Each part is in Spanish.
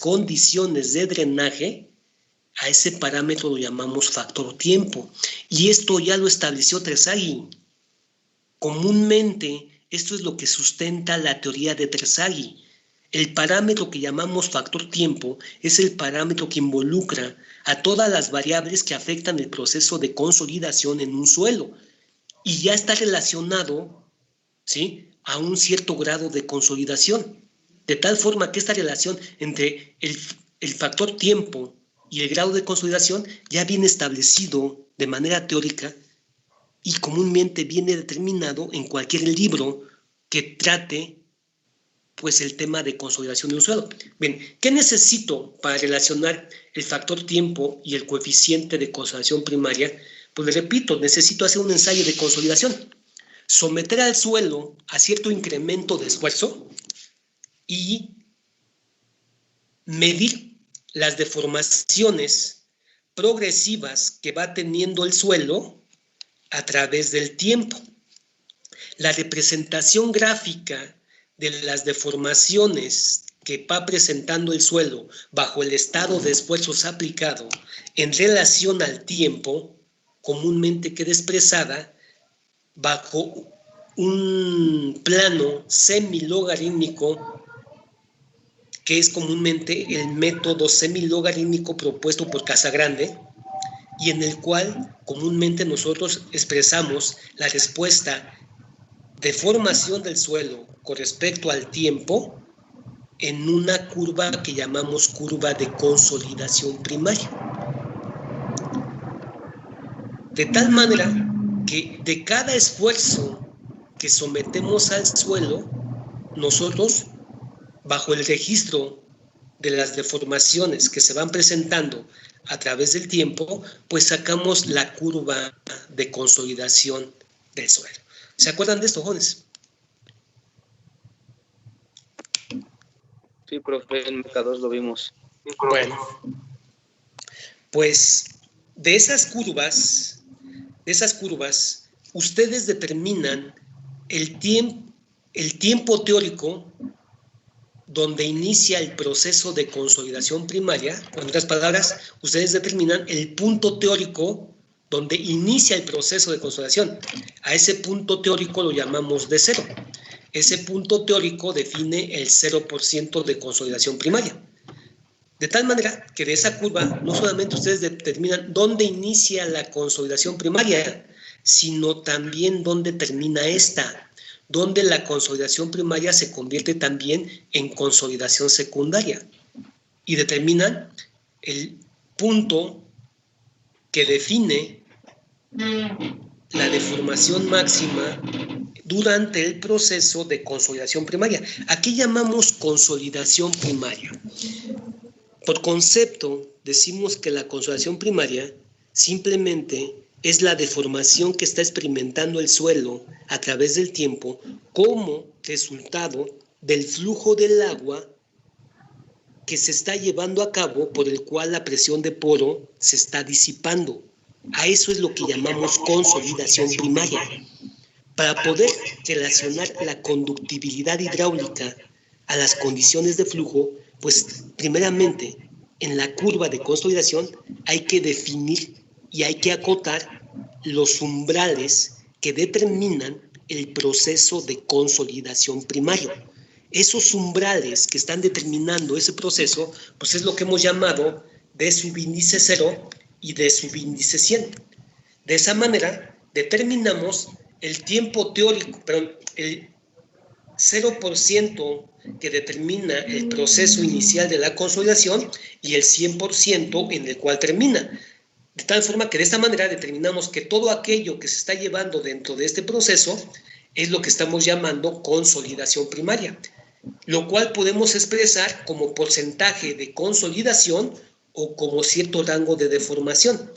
condiciones de drenaje, a ese parámetro lo llamamos factor tiempo. Y esto ya lo estableció Terzaghi. Comúnmente, esto es lo que sustenta la teoría de Terzaghi. El parámetro que llamamos factor tiempo es el parámetro que involucra a todas las variables que afectan el proceso de consolidación en un suelo y ya está relacionado, ¿sí?, a un cierto grado de consolidación. De tal forma que esta relación entre el factor tiempo y el grado de consolidación ya viene establecido de manera teórica y comúnmente viene determinado en cualquier libro que trate pues el tema de consolidación de un suelo. Bien, ¿qué necesito para relacionar el factor tiempo y el coeficiente de consolidación primaria? Pues le repito, necesito hacer un ensayo de consolidación, someter al suelo a cierto incremento de esfuerzo y medir las deformaciones progresivas que va teniendo el suelo a través del tiempo. La representación gráfica de las deformaciones que va presentando el suelo bajo el estado de esfuerzos aplicado en relación al tiempo, comúnmente queda expresada bajo un plano semilogarítmico, que es comúnmente el método semilogarítmico propuesto por Casagrande, y en el cual comúnmente nosotros expresamos la respuesta de formación del suelo con respecto al tiempo en una curva que llamamos curva de consolidación primaria. De tal manera que de cada esfuerzo que sometemos al suelo, nosotros, bajo el registro de las deformaciones que se van presentando a través del tiempo, pues sacamos la curva de consolidación del suelo. ¿Se acuerdan de esto, jóvenes? Sí, profe, en Meca 2 lo vimos. Bueno, pues de esas curvas, ustedes determinan el tiempo teórico donde inicia el proceso de consolidación primaria. En otras palabras, ustedes determinan el punto teórico donde inicia el proceso de consolidación. A ese punto teórico lo llamamos de cero. Ese punto teórico define el 0% de consolidación primaria. De tal manera que de esa curva no solamente ustedes determinan dónde inicia la consolidación primaria, sino también dónde termina esta, donde la consolidación primaria se convierte también en consolidación secundaria, y determinan el punto que define la deformación máxima durante el proceso de consolidación primaria. Aquí llamamos consolidación primaria. Por concepto, decimos que la consolidación primaria simplemente es la deformación que está experimentando el suelo a través del tiempo como resultado del flujo del agua que se está llevando a cabo, por el cual la presión de poro se está disipando. A eso es lo que llamamos consolidación primaria. Para poder relacionar la conductibilidad hidráulica a las condiciones de flujo, pues primeramente en la curva de consolidación hay que definir y hay que acotar los umbrales que determinan el proceso de consolidación primario. Esos umbrales que están determinando ese proceso, pues es lo que hemos llamado de subíndice 0 y de subíndice 100. De esa manera determinamos el tiempo teórico, perdón, el 0% que determina el proceso inicial de la consolidación y el 100% en el cual termina. De tal forma que de esta manera determinamos que todo aquello que se está llevando dentro de este proceso es lo que estamos llamando consolidación primaria, lo cual podemos expresar como porcentaje de consolidación o como cierto rango de deformación.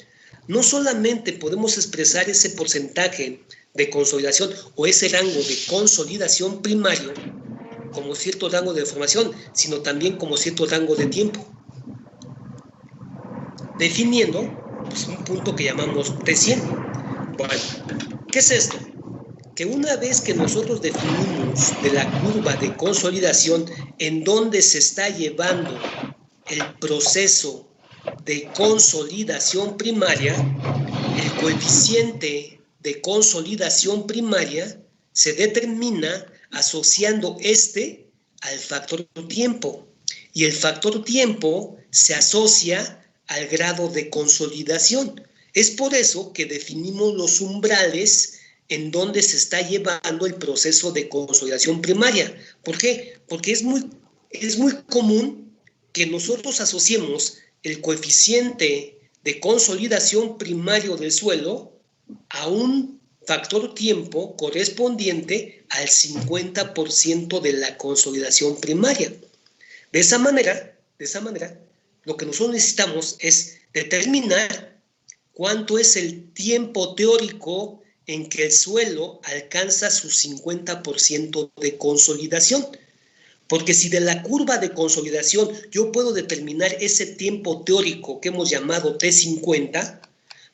No solamente podemos expresar ese porcentaje de consolidación o ese rango de consolidación primario como cierto rango de deformación, sino también como cierto rango de tiempo, definiendo pues, un punto que llamamos T100. Bueno, ¿qué es esto? Que una vez que nosotros definimos de la curva de consolidación en dónde se está llevando el proceso de consolidación primaria, el coeficiente de consolidación primaria se determina asociando este al factor tiempo. Y el factor tiempo se asocia al grado de consolidación. Es por eso que definimos los umbrales en donde se está llevando el proceso de consolidación primaria. ¿Por qué? Porque es muy común que nosotros asociemos el coeficiente de consolidación primario del suelo a un factor tiempo correspondiente al 50% de la consolidación primaria. De esa manera, lo que nosotros necesitamos es determinar cuánto es el tiempo teórico en que el suelo alcanza su 50% de consolidación. Porque si de la curva de consolidación yo puedo determinar ese tiempo teórico que hemos llamado T50,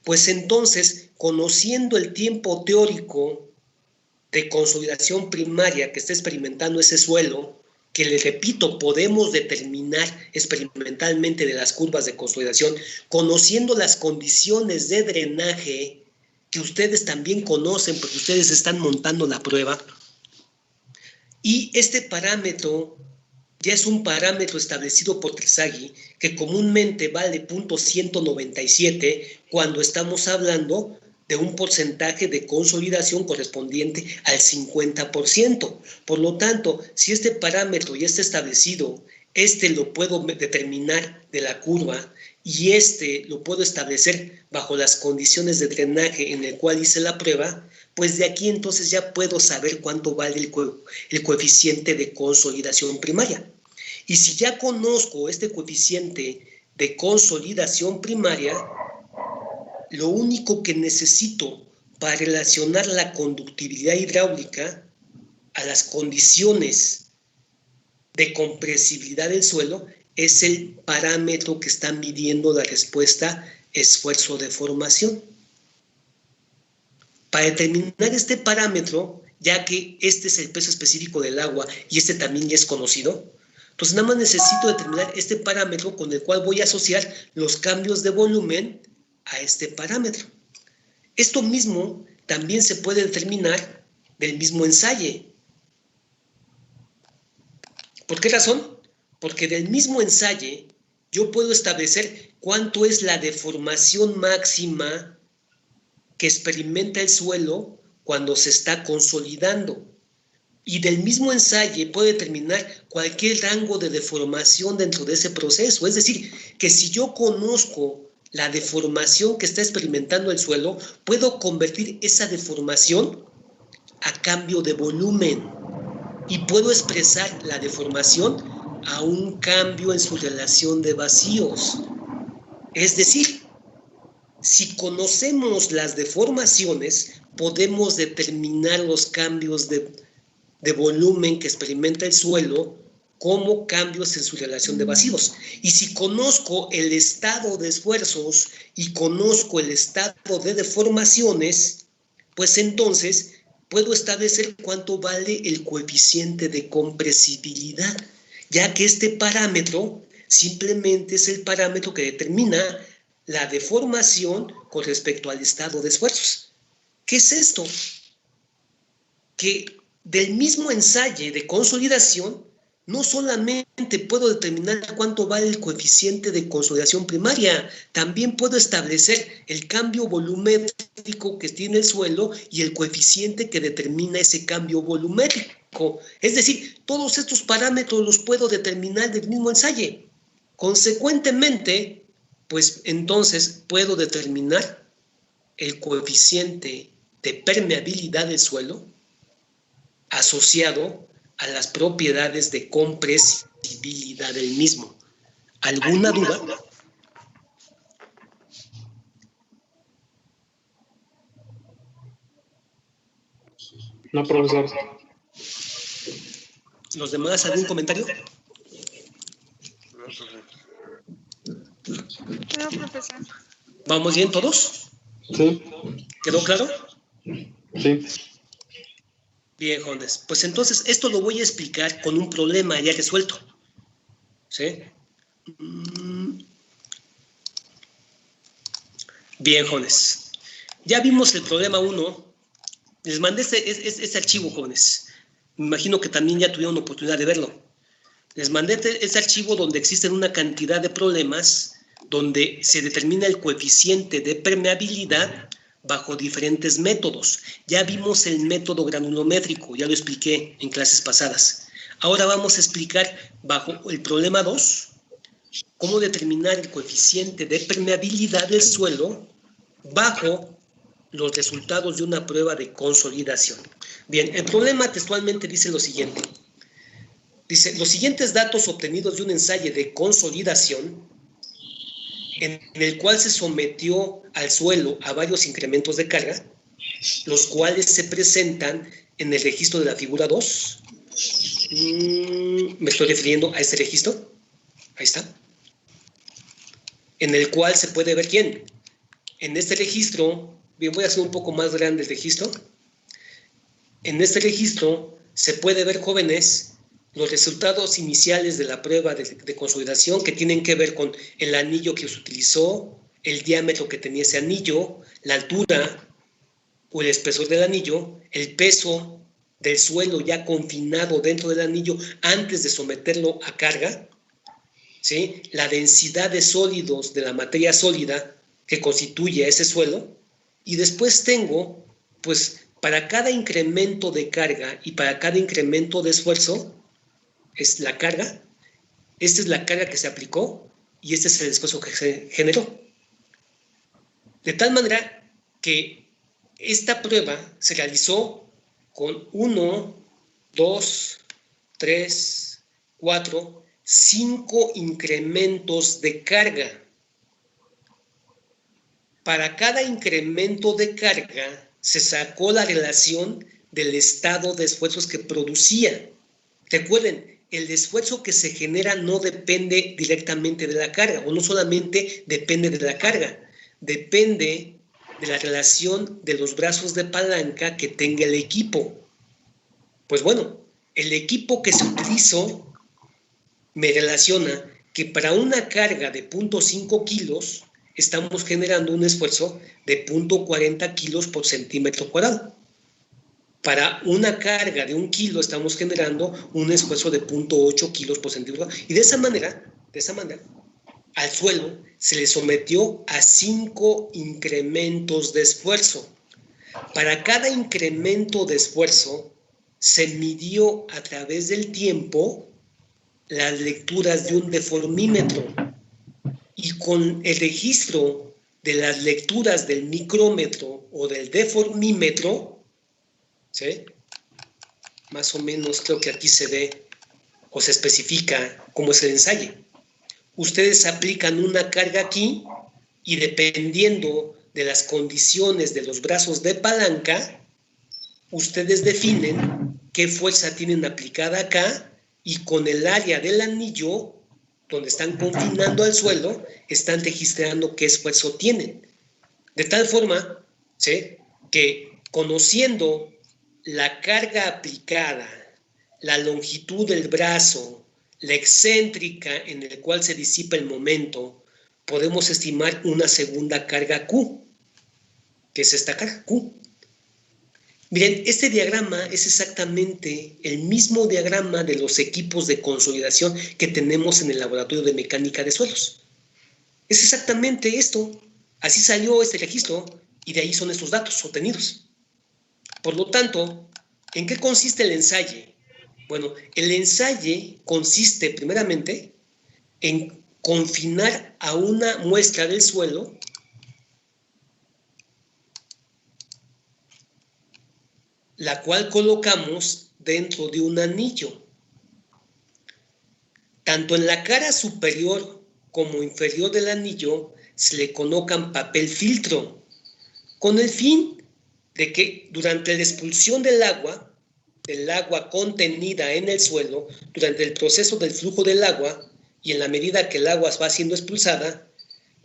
pues entonces, conociendo el tiempo teórico de consolidación primaria que está experimentando ese suelo, que le repito, podemos determinar experimentalmente de las curvas de consolidación, conociendo las condiciones de drenaje que ustedes también conocen porque ustedes están montando la prueba, y este parámetro ya es un parámetro establecido por Terzaghi que comúnmente vale 0.197 cuando estamos hablando de un porcentaje de consolidación correspondiente al 50%. Por lo tanto, si este parámetro ya está establecido, este lo puedo determinar de la curva y este lo puedo establecer bajo las condiciones de drenaje en el cual hice la prueba, pues de aquí entonces ya puedo saber cuánto vale el coeficiente de consolidación primaria. Y si ya conozco este coeficiente de consolidación primaria, lo único que necesito para relacionar la conductividad hidráulica a las condiciones de compresibilidad del suelo es el parámetro que está midiendo la respuesta esfuerzo de formación. Para determinar este parámetro, ya que este es el peso específico del agua y este también ya es conocido, entonces nada más necesito determinar este parámetro con el cual voy a asociar los cambios de volumen a este parámetro. Esto mismo también se puede determinar del mismo ensayo. ¿Por qué razón? Porque del mismo ensayo yo puedo establecer cuánto es la deformación máxima que experimenta el suelo cuando se está consolidando. Y del mismo ensayo puedo determinar cualquier rango de deformación dentro de ese proceso. Es decir, que si yo conozco la deformación que está experimentando el suelo, puedo convertir esa deformación a cambio de volumen y puedo expresar la deformación a un cambio en su relación de vacíos. Es decir, si conocemos las deformaciones, podemos determinar los cambios de volumen que experimenta el suelo como cambios en su relación de vacíos. Y si conozco el estado de esfuerzos y conozco el estado de deformaciones, pues entonces puedo establecer cuánto vale el coeficiente de compresibilidad, ya que este parámetro simplemente es el parámetro que determina la deformación con respecto al estado de esfuerzos. ¿Qué es esto? Que del mismo ensayo de consolidación, no solamente puedo determinar cuánto vale el coeficiente de consolidación primaria, también puedo establecer el cambio volumétrico que tiene el suelo y el coeficiente que determina ese cambio volumétrico. Es decir, todos estos parámetros los puedo determinar del mismo ensayo. Consecuentemente, pues entonces puedo determinar el coeficiente de permeabilidad del suelo asociado a las propiedades de compresibilidad del mismo. ¿Alguna duda? No, profesor. ¿Los demás algún comentario? No, profesor. ¿Vamos bien todos? Sí. ¿Quedó claro? Sí. Bien, jóvenes. Pues entonces esto lo voy a explicar con un problema ya resuelto. ¿Sí? Bien, jóvenes. Ya vimos el problema 1. Les mandé ese archivo, jóvenes. Me imagino que también ya tuvieron oportunidad de verlo. Les mandé ese archivo donde existen una cantidad de problemas donde se determina el coeficiente de permeabilidad bajo diferentes métodos. Ya vimos el método granulométrico, ya lo expliqué en clases pasadas. Ahora vamos a explicar bajo el problema 2 cómo determinar el coeficiente de permeabilidad del suelo bajo los resultados de una prueba de consolidación. Bien, el problema textualmente dice lo siguiente. Dice, los siguientes datos obtenidos de un ensayo de consolidación en el cual se sometió al suelo a varios incrementos de carga, los cuales se presentan en el registro de la figura 2. Me estoy refiriendo a este registro. Ahí está. En el cual se puede ver quién. En este registro, bien, voy a hacer un poco más grande el registro. En este registro se puede ver, jóvenes, los resultados iniciales de la prueba de consolidación que tienen que ver con el anillo que se utilizó, el diámetro que tenía ese anillo, la altura o el espesor del anillo, el peso del suelo ya confinado dentro del anillo antes de someterlo a carga, ¿sí? La densidad de sólidos de la materia sólida que constituye ese suelo, y después tengo, pues, para cada incremento de carga y para cada incremento de esfuerzo, es la carga, esta es la carga que se aplicó y este es el esfuerzo que se generó. De tal manera que esta prueba se realizó con 1, 2, 3, 4, 5 incrementos de carga. Para cada incremento de carga se sacó la relación del estado de esfuerzos que producía. Recuerden, el esfuerzo que se genera no depende directamente de la carga, o no solamente depende de la carga, depende de la relación de los brazos de palanca que tenga el equipo. Pues bueno, el equipo que se utilizó me relaciona que para una carga de 0.5 kilos estamos generando un esfuerzo de 0.40 kilos por centímetro cuadrado. Para una carga de 1 kilo estamos generando un esfuerzo de 0.8 kilos por centímetro cuadrado. Y de esa manera, al suelo se le sometió a 5 incrementos de esfuerzo. Para cada incremento de esfuerzo se midió a través del tiempo las lecturas de un deformímetro, y con el registro de las lecturas del micrómetro o del deformímetro, ¿sí? Más o menos creo que aquí se ve o se especifica cómo es el ensayo. Ustedes aplican una carga aquí y dependiendo de las condiciones de los brazos de palanca, ustedes definen qué fuerza tienen aplicada acá y con el área del anillo donde están confinando al suelo, están registrando qué esfuerzo tienen. De tal forma, ¿sí?, que conociendo la carga aplicada, la longitud del brazo, la excéntrica en el cual se disipa el momento, podemos estimar una segunda carga Q, que es esta carga Q. Miren, este diagrama es exactamente el mismo diagrama de los equipos de consolidación que tenemos en el laboratorio de mecánica de suelos. Es exactamente esto. Así salió este registro y de ahí son estos datos obtenidos. Por lo tanto, ¿en qué consiste el ensayo? Bueno, el ensayo consiste primeramente en confinar a una muestra del suelo la cual colocamos dentro de un anillo. Tanto en la cara superior como inferior del anillo se le colocan papel filtro, con el fin de que durante la expulsión del agua contenida en el suelo, durante el proceso del flujo del agua y en la medida que el agua va siendo expulsada,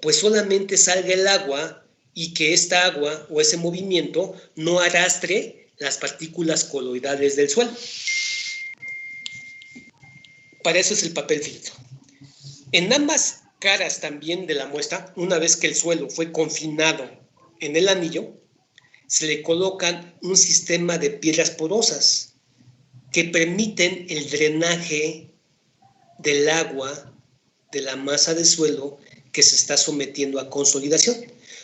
pues solamente salga el agua y que esta agua o ese movimiento no arrastre las partículas coloidales del suelo. Para eso es el papel filtro. En ambas caras también de la muestra, una vez que el suelo fue confinado en el anillo, se le colocan un sistema de piedras porosas que permiten el drenaje del agua de la masa de suelo que se está sometiendo a consolidación.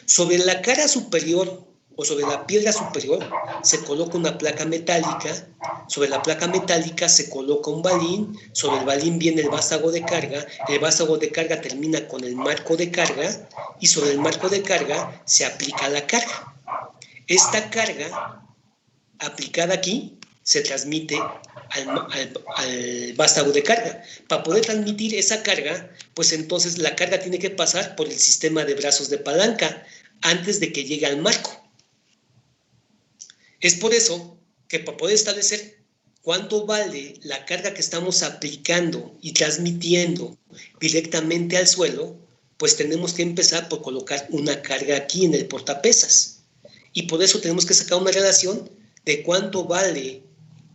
Sobre la cara superior o sobre la piedra superior se coloca una placa metálica, sobre la placa metálica se coloca un balín, sobre el balín viene el vástago de carga termina con el marco de carga y sobre el marco de carga se aplica la carga. Esta carga aplicada aquí se transmite al vástago de carga. Para poder transmitir esa carga, pues entonces la carga tiene que pasar por el sistema de brazos de palanca antes de que llegue al marco. Es por eso que para poder establecer cuánto vale la carga que estamos aplicando y transmitiendo directamente al suelo, pues tenemos que empezar por colocar una carga aquí en el portapesas. Y por eso tenemos que sacar una relación de cuánto vale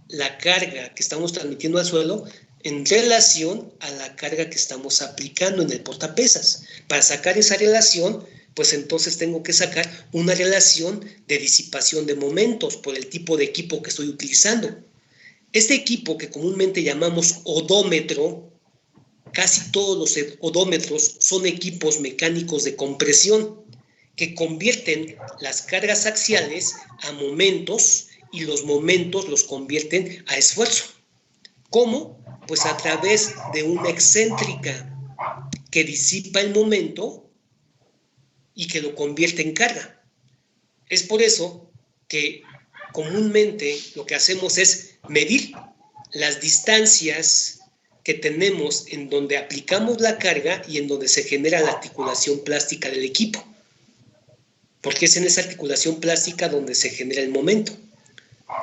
la carga que estamos transmitiendo al suelo en relación a la carga que estamos aplicando en el portapesas. Para sacar esa relación, pues entonces tengo que sacar una relación de disipación de momentos por el tipo de equipo que estoy utilizando. Este equipo que comúnmente llamamos odómetro, casi todos los odómetros son equipos mecánicos de compresión que convierten las cargas axiales a momentos y los momentos los convierten a esfuerzo. ¿Cómo? Pues a través de una excéntrica que disipa el momento y que lo convierte en carga. Es por eso que comúnmente lo que hacemos es medir las distancias que tenemos en donde aplicamos la carga y en donde se genera la articulación plástica del equipo. Porque es en esa articulación plástica donde se genera el momento.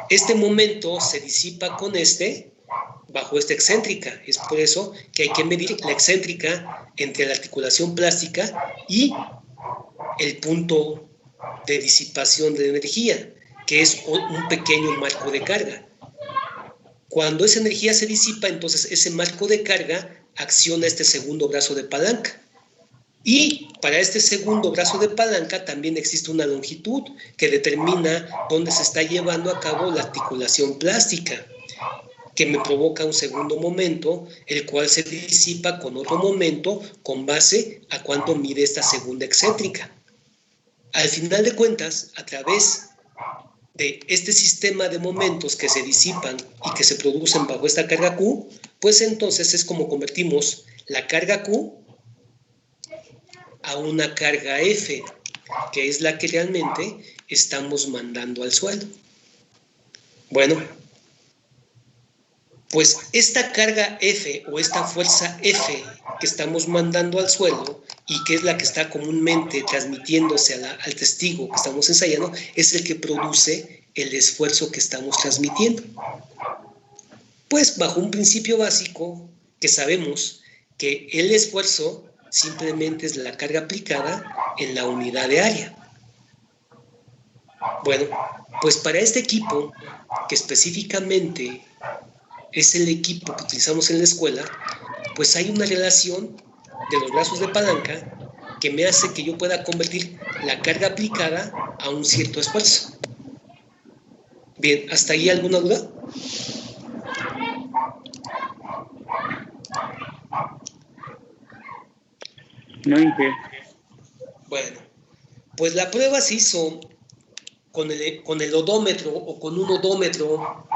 Este momento se disipa con bajo esta excéntrica. Es por eso que hay que medir la excéntrica entre la articulación plástica y el punto de disipación de energía, que es un pequeño marco de carga. Cuando esa energía se disipa, entonces ese marco de carga acciona este segundo brazo de palanca. Y para este segundo brazo de palanca también existe una longitud que determina dónde se está llevando a cabo la articulación plástica, que me provoca un segundo momento, el cual se disipa con otro momento con base a cuánto mide esta segunda excéntrica. Al final de cuentas, a través de este sistema de momentos que se disipan y que se producen bajo esta carga Q, pues entonces es como convertimos la carga Q a una carga F, que es la que realmente estamos mandando al suelo. Bueno, pues esta carga F o esta fuerza F que estamos mandando al suelo y que es la que está comúnmente transmitiéndose al testigo que estamos ensayando, es el que produce el esfuerzo que estamos transmitiendo. Pues bajo un principio básico que sabemos que el esfuerzo simplemente es la carga aplicada en la unidad de área. Bueno, pues para este equipo, que específicamente es el equipo que utilizamos en la escuela, pues hay una relación de los brazos de palanca que me hace que yo pueda convertir la carga aplicada a un cierto esfuerzo. Bien, ¿hasta ahí alguna duda? No, Inge. Bueno, pues la prueba se hizo con el odómetro o con un odómetro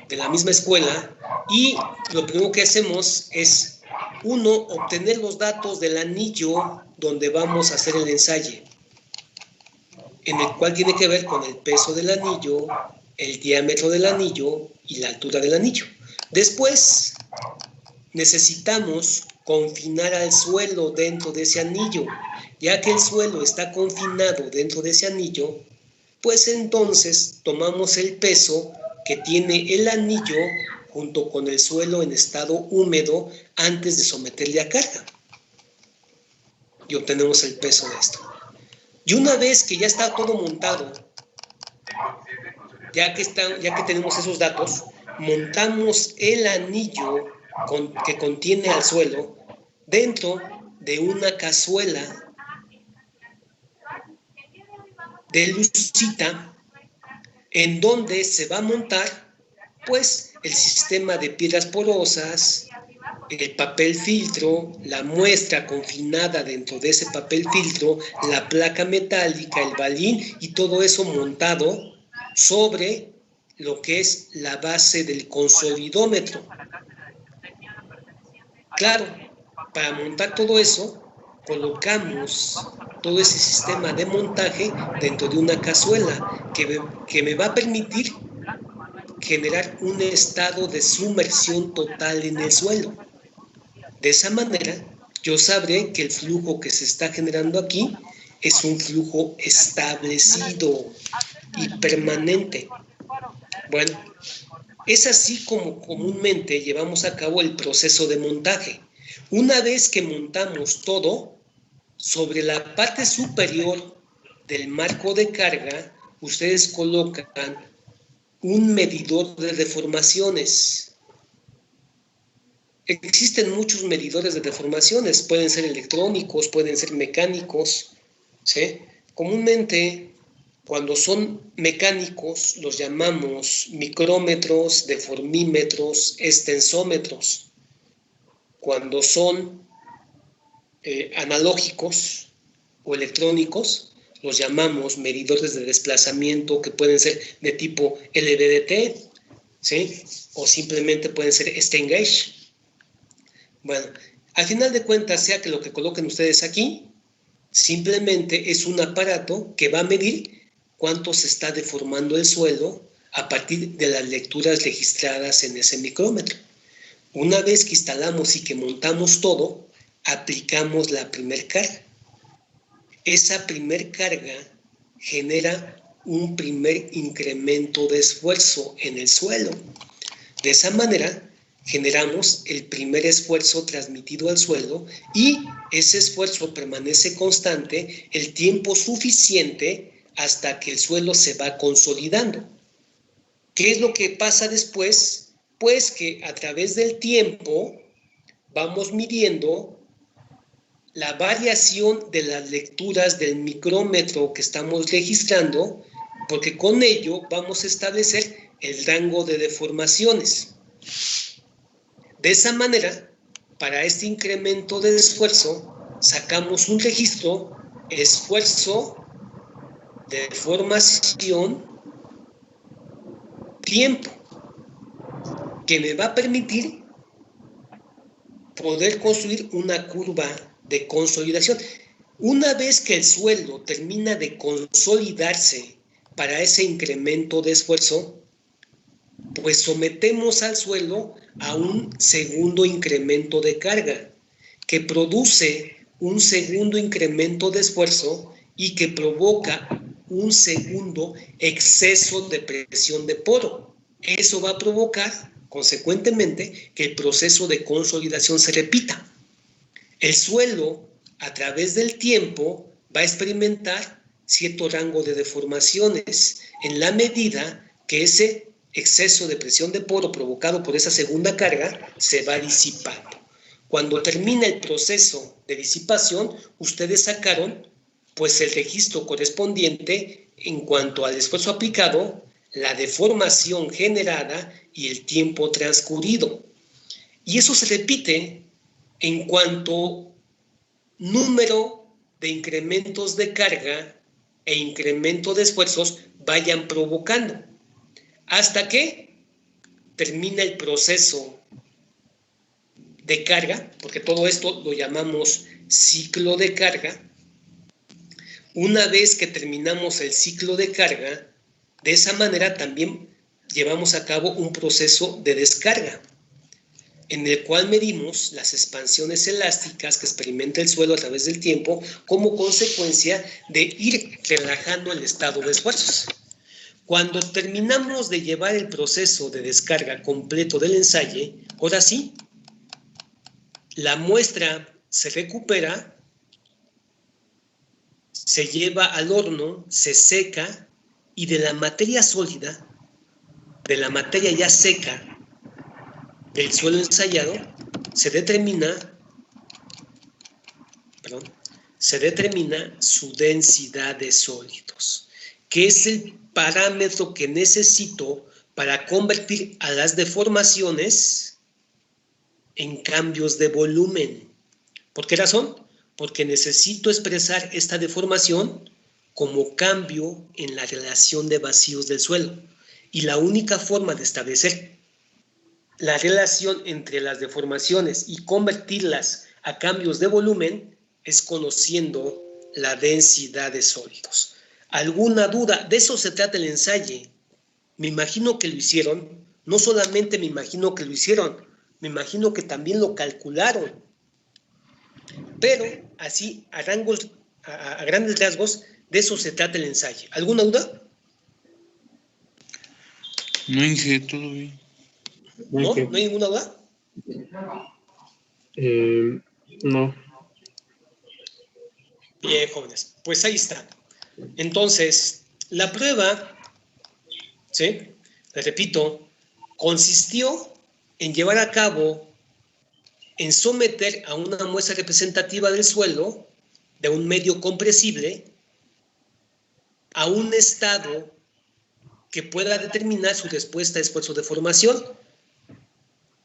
de la misma escuela y lo primero que hacemos es, uno, obtener los datos del anillo donde vamos a hacer el ensayo, en el cual tiene que ver con el peso del anillo, el diámetro del anillo y la altura del anillo. Después, necesitamos confinar al suelo dentro de ese anillo. Ya que el suelo está confinado dentro de ese anillo, pues entonces tomamos el peso que tiene el anillo junto con el suelo en estado húmedo antes de someterle a carga. Y obtenemos el peso de esto. Y una vez que ya está todo montado, ya que tenemos esos datos, montamos el anillo que contiene al suelo dentro de una cazuela de lucita en donde se va a montar pues el sistema de piedras porosas, el papel filtro, la muestra confinada dentro de ese papel filtro, la placa metálica, el balín y todo eso montado sobre lo que es la base del consolidómetro. Claro, para montar todo eso, colocamos todo ese sistema de montaje dentro de una cazuela que me va a permitir generar un estado de sumersión total en el suelo. De esa manera, yo sabré que el flujo que se está generando aquí es un flujo establecido y permanente. Bueno, es así como comúnmente llevamos a cabo el proceso de montaje. Una vez que montamos todo, sobre la parte superior del marco de carga, ustedes colocan un medidor de deformaciones. Existen muchos medidores de deformaciones, pueden ser electrónicos, pueden ser mecánicos, ¿sí? Comúnmente, cuando son mecánicos, los llamamos micrómetros, deformímetros, extensómetros. Cuando son analógicos o electrónicos, los llamamos medidores de desplazamiento que pueden ser de tipo LVDT, ¿sí? O simplemente pueden ser strain gauge. Bueno, al final de cuentas, sea que lo que coloquen ustedes aquí, simplemente es un aparato que va a medir cuánto se está deformando el suelo a partir de las lecturas registradas en ese micrómetro. Una vez que instalamos y que montamos todo, aplicamos la primer carga. Esa primer carga genera un primer incremento de esfuerzo en el suelo. De esa manera, generamos el primer esfuerzo transmitido al suelo y ese esfuerzo permanece constante el tiempo suficiente hasta que el suelo se va consolidando. ¿Qué es lo que pasa después? Pues que a través del tiempo vamos midiendo la variación de las lecturas del micrómetro que estamos registrando, porque con ello vamos a establecer el rango de deformaciones. De esa manera, para este incremento de esfuerzo, sacamos un registro, esfuerzo, deformación, tiempo, que me va a permitir poder construir una curva de consolidación. Una vez que el suelo termina de consolidarse para ese incremento de esfuerzo, pues sometemos al suelo a un segundo incremento de carga, que produce un segundo incremento de esfuerzo y que provoca un segundo exceso de presión de poro. Eso va a provocar, consecuentemente, que el proceso de consolidación se repita. El suelo, a través del tiempo, va a experimentar cierto rango de deformaciones en la medida que ese exceso de presión de poro provocado por esa segunda carga se va disipando. Cuando termina el proceso de disipación, ustedes sacaron pues el registro correspondiente en cuanto al esfuerzo aplicado, la deformación generada y el tiempo transcurrido. Y eso se repite en cuanto número de incrementos de carga e incremento de esfuerzos vayan provocando, hasta que termina el proceso de carga, porque todo esto lo llamamos ciclo de carga. Una vez que terminamos el ciclo de carga, de esa manera también llevamos a cabo un proceso de descarga, en el cual medimos las expansiones elásticas que experimenta el suelo a través del tiempo como consecuencia de ir relajando el estado de esfuerzos. Cuando terminamos de llevar el proceso de descarga completo del ensayo, ahora sí, la muestra se recupera, se lleva al horno, se seca y de la materia sólida, de la materia ya seca del suelo ensayado, se determina se determina su densidad de sólidos, que es el parámetro que necesito para convertir a las deformaciones en cambios de volumen. ¿Por qué razón? Porque necesito expresar esta deformación como cambio en la relación de vacíos del suelo. Y la única forma de establecer la relación entre las deformaciones y convertirlas a cambios de volumen es conociendo la densidad de sólidos. ¿Alguna duda? De eso se trata el ensayo. Me imagino que lo hicieron. No solamente me imagino que lo hicieron, me imagino que también lo calcularon. Pero así, a grandes rasgos, de eso se trata el ensayo. ¿Alguna duda? No, Inge, todo bien. ¿No? ¿No hay ninguna duda? No. Bien, jóvenes, pues ahí está. Entonces, la prueba, ¿sí? Les repito, consistió en llevar a cabo, en someter a una muestra representativa del suelo, de un medio compresible, a un estado que pueda determinar su respuesta a esfuerzo de formación,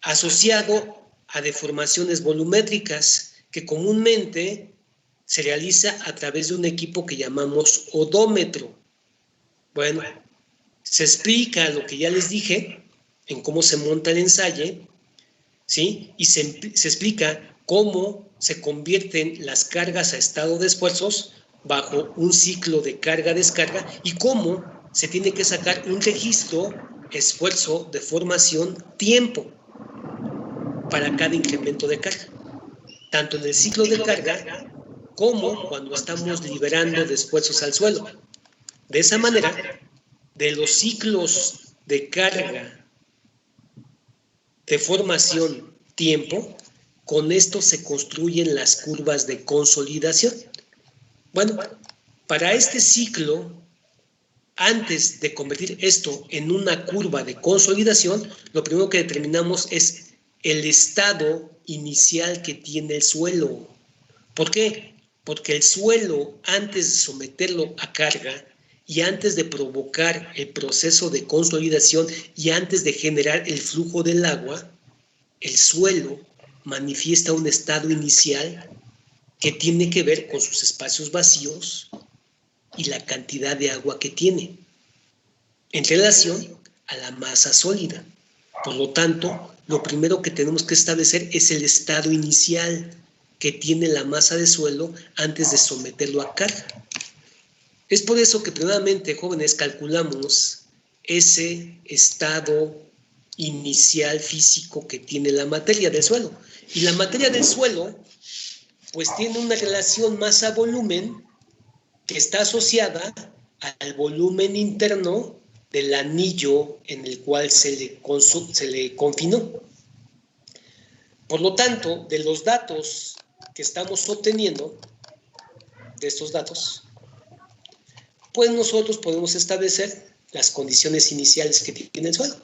asociado a deformaciones volumétricas que comúnmente se realiza a través de un equipo que llamamos odómetro. Bueno, se explica lo que ya les dije en cómo se monta el ensayo, ¿sí? Y se explica cómo se convierten las cargas a estado de esfuerzos bajo un ciclo de carga-descarga y cómo se tiene que sacar un registro, esfuerzo, deformación, tiempo para cada incremento de carga, tanto en el ciclo de carga como cuando estamos liberando de esfuerzos al suelo. De esa manera, de los ciclos de carga, deformación, tiempo, con esto se construyen las curvas de consolidación. Bueno, para este ciclo, antes de convertir esto en una curva de consolidación, lo primero que determinamos es el estado inicial que tiene el suelo. ¿Por qué? Porque el suelo, antes de someterlo a carga y antes de provocar el proceso de consolidación y antes de generar el flujo del agua, el suelo manifiesta un estado inicial que tiene que ver con sus espacios vacíos y la cantidad de agua que tiene en relación a la masa sólida. Por lo tanto, lo primero que tenemos que establecer es el estado inicial que tiene la masa de suelo antes de someterlo a carga. Es por eso que primeramente, jóvenes, calculamos ese estado inicial físico que tiene la materia del suelo. Y la materia del suelo, pues tiene una relación masa-volumen que está asociada al volumen interno del anillo en el cual se le confinó. Por lo tanto, de los datos que estamos obteniendo, de estos datos, pues nosotros podemos establecer las condiciones iniciales que tiene el suelo.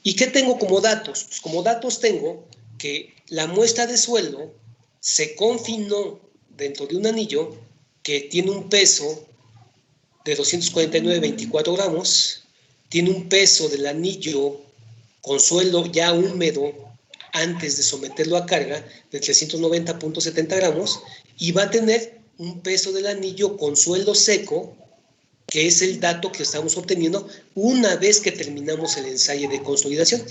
¿Y qué tengo como datos? Pues como datos tengo que la muestra de suelo se confinó dentro de un anillo que tiene un peso de 249,24 gramos, tiene un peso del anillo con suelo ya húmedo antes de someterlo a carga de 390,70 gramos y va a tener un peso del anillo con suelo seco, que es el dato que estamos obteniendo una vez que terminamos el ensayo de consolidación.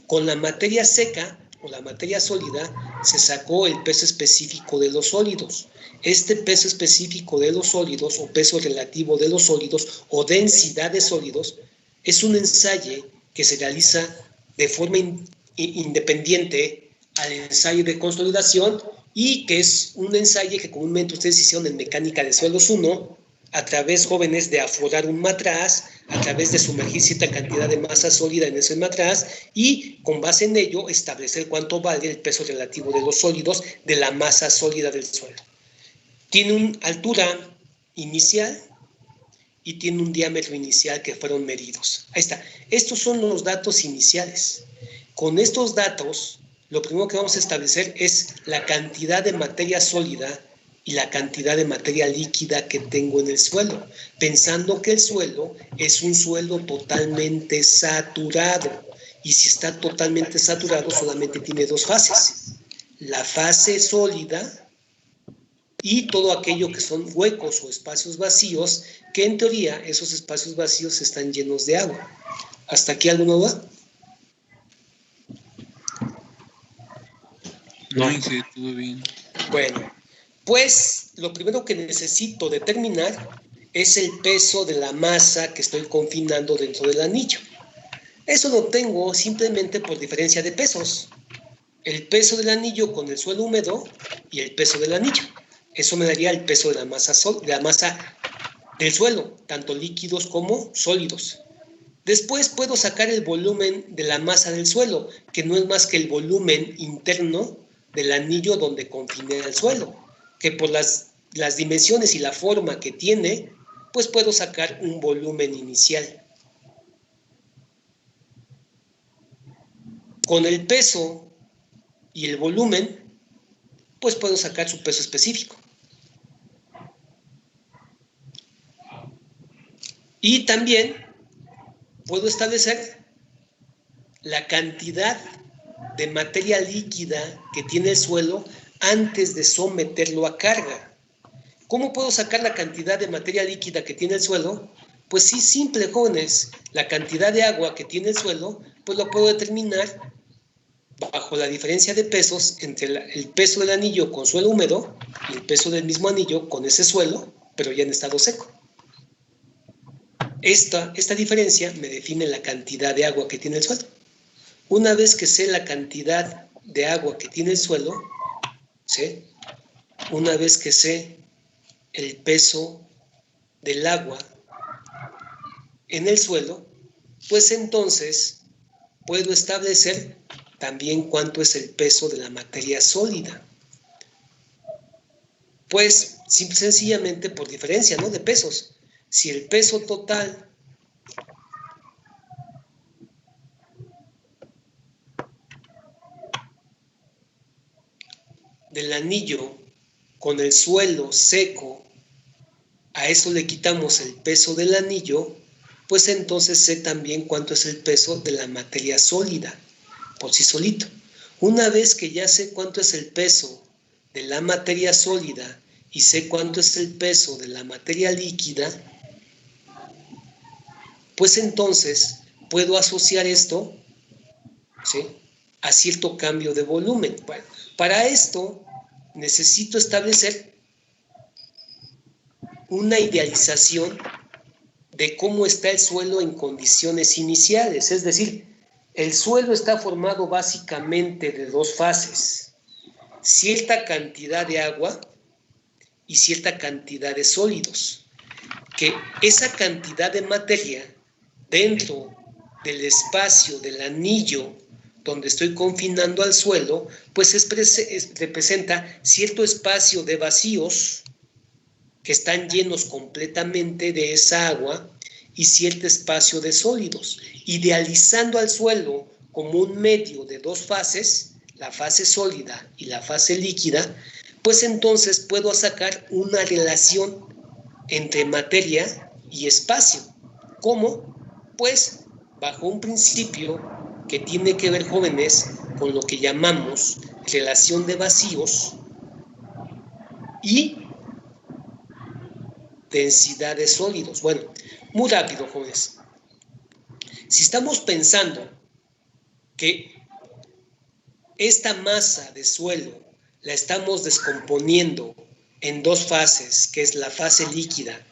Con la materia seca o la materia sólida se sacó el peso específico de los sólidos. Este peso específico de los sólidos o peso relativo de los sólidos o densidad de sólidos es un ensayo que se realiza de forma independiente al ensayo de consolidación y que es un ensayo que comúnmente ustedes hicieron en mecánica de suelos 1 a través, jóvenes, de aforar un matraz, a través de sumergir cierta cantidad de masa sólida en ese matraz y con base en ello establecer cuánto vale el peso relativo de los sólidos de la masa sólida del suelo. Tiene una altura inicial y tiene un diámetro inicial que fueron medidos. Ahí está. Estos son los datos iniciales. Con estos datos, lo primero que vamos a establecer es la cantidad de materia sólida y la cantidad de materia líquida que tengo en el suelo, pensando que el suelo es un suelo totalmente saturado. Y si está totalmente saturado, solamente tiene dos fases. La fase sólida y todo aquello que son huecos o espacios vacíos, que en teoría esos espacios vacíos están llenos de agua. ¿Hasta aquí alguna duda? No, Inge, todo bien. Bueno, pues lo primero que necesito determinar es el peso de la masa que estoy confinando dentro del anillo. Eso lo tengo simplemente por diferencia de pesos. El peso del anillo con el suelo húmedo y el peso del anillo. Eso me daría el peso de la masa del suelo, tanto líquidos como sólidos. Después puedo sacar el volumen de la masa del suelo, que no es más que el volumen interno del anillo donde confiné el suelo, que por las dimensiones y la forma que tiene, pues puedo sacar un volumen inicial. Con el peso y el volumen, pues puedo sacar su peso específico. Y también puedo establecer la cantidad de materia líquida que tiene el suelo antes de someterlo a carga. ¿Cómo puedo sacar la cantidad de materia líquida que tiene el suelo? Pues sí, simple, jóvenes. La cantidad de agua que tiene el suelo, pues lo puedo determinar bajo la diferencia de pesos entre el peso del anillo con suelo húmedo y el peso del mismo anillo con ese suelo, pero ya en estado seco. Esta diferencia me define la cantidad de agua que tiene el suelo. Una vez que sé la cantidad de agua que tiene el suelo, ¿sí? Una vez que sé el peso del agua en el suelo, pues entonces puedo establecer también cuánto es el peso de la materia sólida. Pues sencillamente por diferencia, ¿no? De pesos. Si el peso total del anillo con el suelo seco, a eso le quitamos el peso del anillo, pues entonces sé también cuánto es el peso de la materia sólida, por sí solito. Una vez que ya sé cuánto es el peso de la materia sólida y sé cuánto es el peso de la materia líquida, pues entonces puedo asociar esto, ¿sí?, a cierto cambio de volumen. Bueno, para esto necesito establecer una idealización de cómo está el suelo en condiciones iniciales. Es decir, el suelo está formado básicamente de dos fases: cierta cantidad de agua y cierta cantidad de sólidos. Que esa cantidad de materia dentro del espacio del anillo donde estoy confinando al suelo, pues representa cierto espacio de vacíos que están llenos completamente de esa agua y cierto espacio de sólidos, idealizando al suelo como un medio de dos fases, la fase sólida y la fase líquida, pues entonces puedo sacar una relación entre materia y espacio. ¿Cómo? Pues bajo un principio que tiene que ver, jóvenes, con lo que llamamos relación de vacíos y densidad de sólidos. Bueno, muy rápido, jóvenes. Si estamos pensando que esta masa de suelo la estamos descomponiendo en dos fases, que es la fase líquida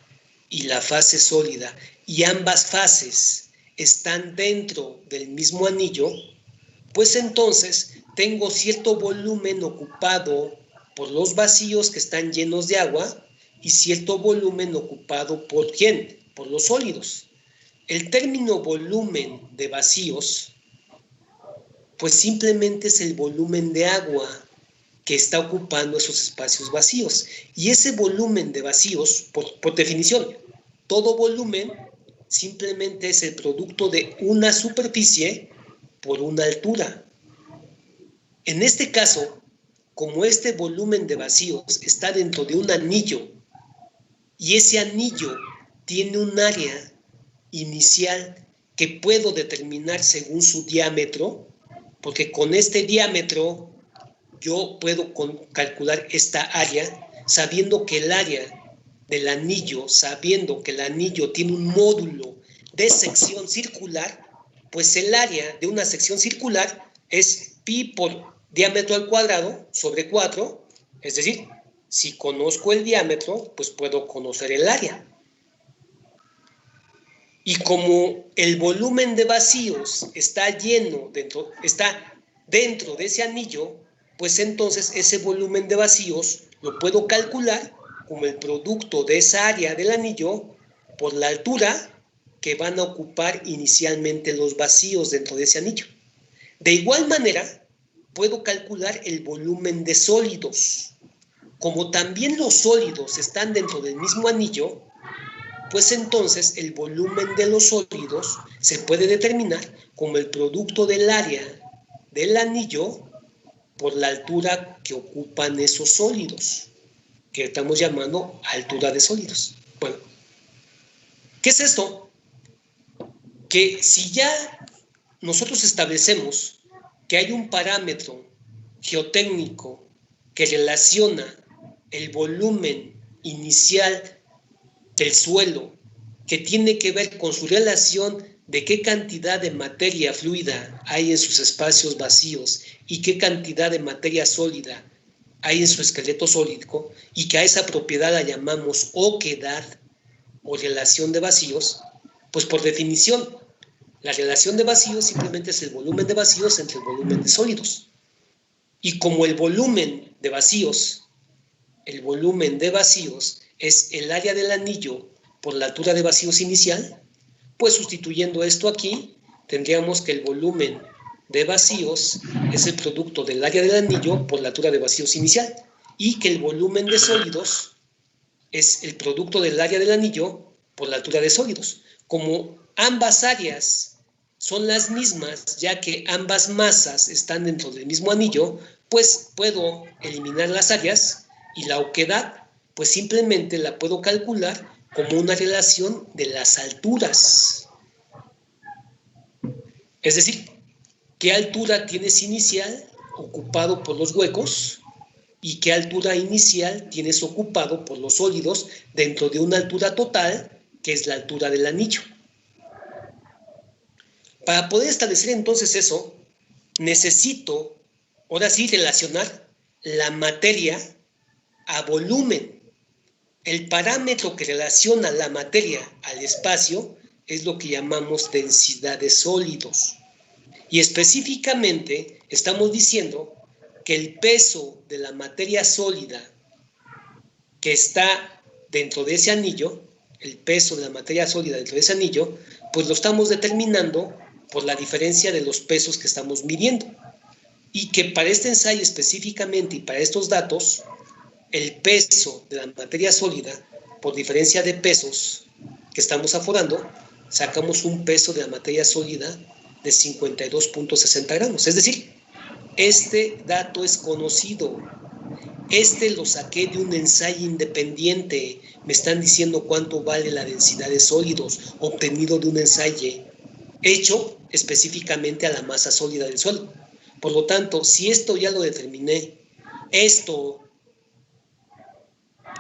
y la fase sólida, y ambas fases están dentro del mismo anillo, pues entonces tengo cierto volumen ocupado por los vacíos que están llenos de agua y cierto volumen ocupado ¿por quién? Por los sólidos. El término volumen de vacíos, pues simplemente es el volumen de agua que está ocupando esos espacios vacíos. Y ese volumen de vacíos, por definición, todo volumen simplemente es el producto de una superficie por una altura. En este caso, como este volumen de vacíos está dentro de un anillo y ese anillo tiene un área inicial que puedo determinar según su diámetro, porque con este diámetro yo puedo calcular esta área, sabiendo que el área del anillo, sabiendo que el anillo tiene un módulo de sección circular, pues el área de una sección circular es pi por diámetro al cuadrado sobre 4, es decir, si conozco el diámetro, pues puedo conocer el área. Y como el volumen de vacíos está dentro de ese anillo, pues entonces ese volumen de vacíos lo puedo calcular como el producto de esa área del anillo por la altura que van a ocupar inicialmente los vacíos dentro de ese anillo. De igual manera, puedo calcular el volumen de sólidos. Como también los sólidos están dentro del mismo anillo, pues entonces el volumen de los sólidos se puede determinar como el producto del área del anillo por la altura que ocupan esos sólidos, que estamos llamando altura de sólidos. Bueno, ¿qué es esto? Que si ya nosotros establecemos que hay un parámetro geotécnico que relaciona el volumen inicial del suelo, que tiene que ver con su relación de qué cantidad de materia fluida hay en sus espacios vacíos y qué cantidad de materia sólida hay en su esqueleto sólido, y que a esa propiedad la llamamos oquedad o relación de vacíos, pues por definición, la relación de vacíos simplemente es el volumen de vacíos entre el volumen de sólidos. Y como el volumen de vacíos es el área del anillo por la altura de vacíos inicial, pues sustituyendo esto aquí, tendríamos que el volumen de vacíos es el producto del área del anillo por la altura de vacíos inicial, y que el volumen de sólidos es el producto del área del anillo por la altura de sólidos. Como ambas áreas son las mismas, ya que ambas masas están dentro del mismo anillo, pues puedo eliminar las áreas, y la oquedad, pues simplemente la puedo calcular como una relación de las alturas. Es decir, ¿qué altura tienes inicial ocupado por los huecos y qué altura inicial tienes ocupado por los sólidos dentro de una altura total, que es la altura del anillo? Para poder establecer entonces eso, necesito, ahora sí, relacionar la materia a volumen. El parámetro que relaciona la materia al espacio es lo que llamamos densidad de sólidos. Y específicamente estamos diciendo que el peso de la materia sólida que está dentro de ese anillo, el peso de la materia sólida dentro de ese anillo, pues lo estamos determinando por la diferencia de los pesos que estamos midiendo. Y que para este ensayo específicamente y para estos datos, el peso de la materia sólida, por diferencia de pesos que estamos aforando, sacamos un peso de la materia sólida de 52.60 gramos. Es decir, este dato es conocido. Este lo saqué de un ensayo independiente. Me están diciendo cuánto vale la densidad de sólidos obtenido de un ensayo hecho específicamente a la masa sólida del suelo. Por lo tanto, si esto ya lo determiné, esto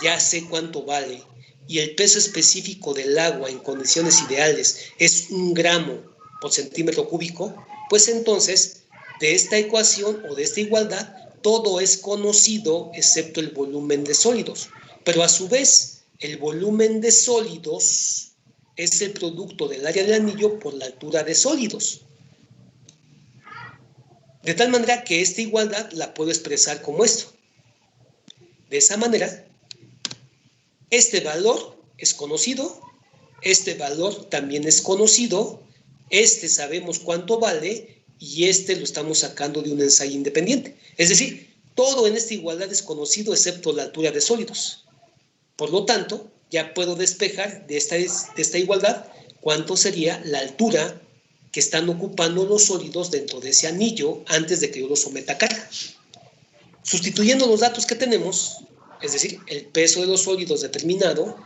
ya sé cuánto vale, y el peso específico del agua en condiciones ideales es 1 gramo por centímetro cúbico, pues entonces de esta ecuación o de esta igualdad todo es conocido excepto el volumen de sólidos. Pero a su vez, el volumen de sólidos es el producto del área del anillo por la altura de sólidos. De tal manera que esta igualdad la puedo expresar como esto. De esa manera, este valor es conocido, este valor también es conocido, este sabemos cuánto vale y este lo estamos sacando de un ensayo independiente. Es decir, todo en esta igualdad es conocido excepto la altura de sólidos. Por lo tanto, ya puedo despejar de esta igualdad cuánto sería la altura que están ocupando los sólidos dentro de ese anillo antes de que yo los someta a carga. Sustituyendo los datos que tenemos, es decir, el peso de los sólidos determinado,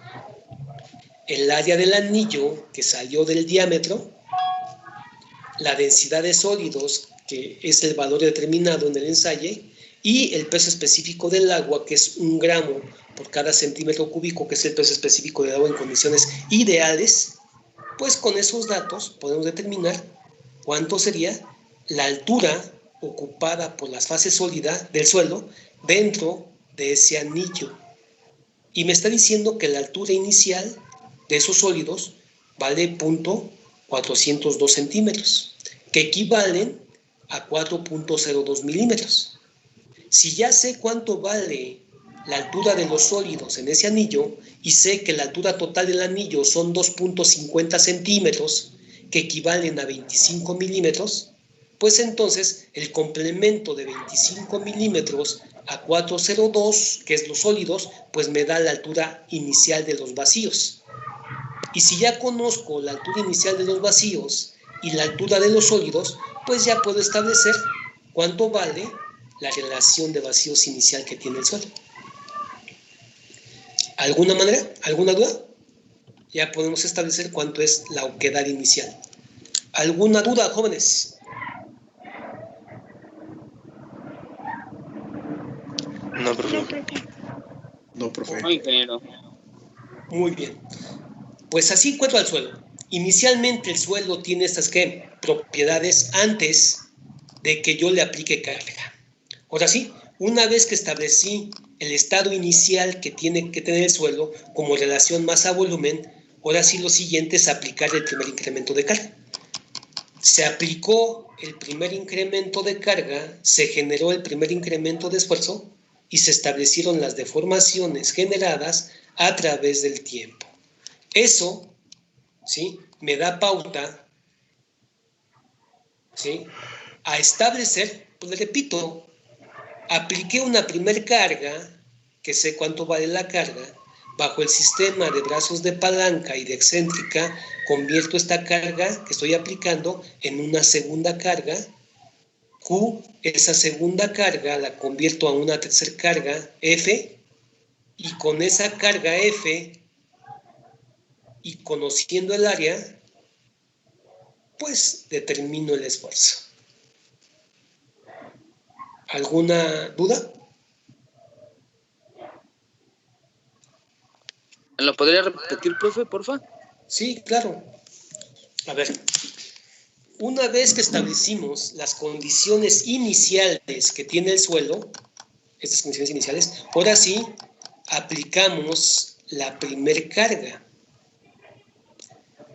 el área del anillo que salió del diámetro, la densidad de sólidos, que es el valor determinado en el ensayo, y el peso específico del agua, que es 1 gramo por cada centímetro cúbico, que es el peso específico del agua en condiciones ideales, pues con esos datos podemos determinar cuánto sería la altura ocupada por las fases sólidas del suelo dentro de ese anillo. Y me está diciendo que la altura inicial de esos sólidos vale 0.402 centímetros, que equivalen a 4.02 milímetros. Si ya sé cuánto vale la altura de los sólidos en ese anillo y sé que la altura total del anillo son 2.50 centímetros, que equivalen a 25 milímetros, pues entonces el complemento de 25 milímetros a 402, que es los sólidos, pues me da la altura inicial de los vacíos. Y si ya conozco la altura inicial de los vacíos y la altura de los sólidos, pues ya puedo establecer cuánto vale la relación de vacíos inicial que tiene el suelo. ¿Alguna manera? ¿Alguna duda? Ya podemos establecer cuánto es la oquedad inicial. ¿Alguna duda, jóvenes? No, profe. No, profe. No, ingeniero. Muy bien. Pues así encuentro al suelo. Inicialmente el suelo tiene estas propiedades antes de que yo le aplique carga. Ahora sí, una vez que establecí el estado inicial que tiene que tener el suelo como relación masa-volumen, ahora sí lo siguiente es aplicar el primer incremento de carga. Se aplicó el primer incremento de carga, se generó el primer incremento de esfuerzo y se establecieron las deformaciones generadas a través del tiempo. Eso, ¿sí?, me da pauta, ¿sí?, a establecer, pues le repito, apliqué una primer carga, que sé cuánto vale la carga, bajo el sistema de brazos de palanca y de excéntrica, convierto esta carga que estoy aplicando en una segunda carga, Q, esa segunda carga la convierto a una tercera carga, F, y con esa carga F, y conociendo el área, pues determino el esfuerzo. ¿Alguna duda? ¿Lo podría repetir, profe, porfa? Sí, claro. A ver, una vez que establecimos las condiciones iniciales que tiene el suelo, estas condiciones iniciales, ahora sí aplicamos la primer carga.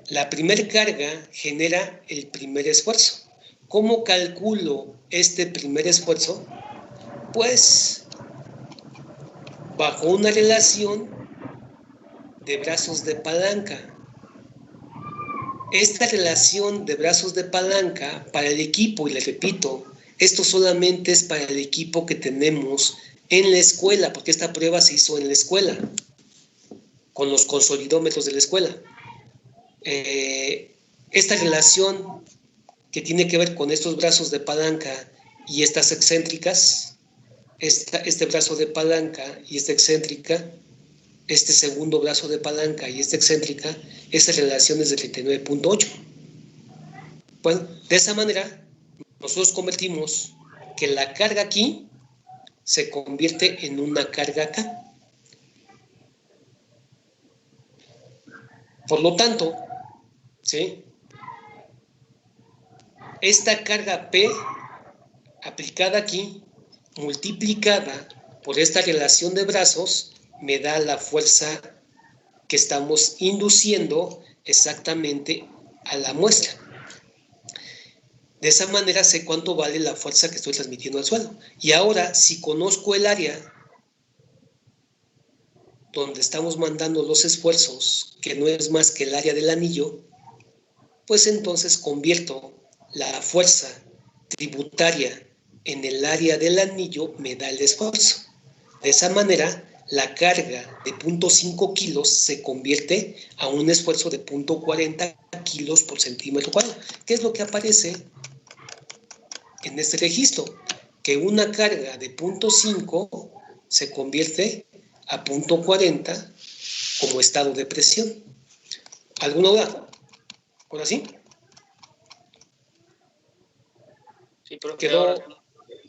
La primer carga genera el primer esfuerzo. ¿Cómo calculo este primer esfuerzo? Pues bajo una relación de brazos de palanca. Esta relación de brazos de palanca para el equipo, y le repito, esto solamente es para el equipo que tenemos en la escuela, porque esta prueba se hizo en la escuela, con los consolidómetros de la escuela. Esta relación que tiene que ver con estos brazos de palanca y estas excéntricas, este brazo de palanca y esta excéntrica, este segundo brazo de palanca y esta excéntrica, esta relación es de 39.8. Bueno, de esa manera, nosotros convertimos que la carga aquí se convierte en una carga acá. Por lo tanto, ¿sí?, esta carga P aplicada aquí, multiplicada por esta relación de brazos, me da la fuerza que estamos induciendo exactamente a la muestra. De esa manera sé cuánto vale la fuerza que estoy transmitiendo al suelo. Y ahora, si conozco el área donde estamos mandando los esfuerzos, que no es más que el área del anillo, pues entonces convierto la fuerza tributaria en el área del anillo, me da el esfuerzo. De esa manera, la carga de 0.5 kilos se convierte a un esfuerzo de 0.40 kilos por centímetro cuadrado, que es lo que aparece en este registro. que una carga de 0.5 se convierte a 0.40 como estado de presión. ¿Alguna duda? ¿Ahora sí? Sí, profe, Quedó... ahora sí.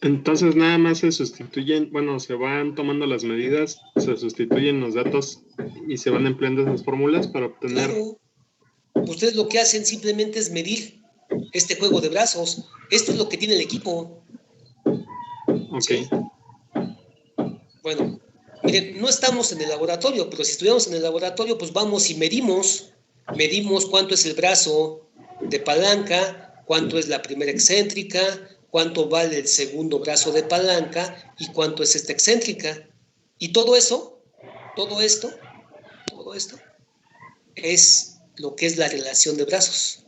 Entonces nada más se sustituyen, bueno, se van tomando las medidas, se sustituyen los datos y se van empleando esas fórmulas para obtener. Claro. Ustedes lo que hacen simplemente es medir este juego de brazos. Esto es lo que tiene el equipo. Ok. ¿Sí? Bueno, miren, no estamos en el laboratorio, pero si estuviéramos en el laboratorio, pues vamos y medimos cuánto es el brazo de palanca, cuánto es la primera excéntrica, cuánto vale el segundo brazo de palanca y cuánto es esta excéntrica. Y todo esto es lo que es la relación de brazos.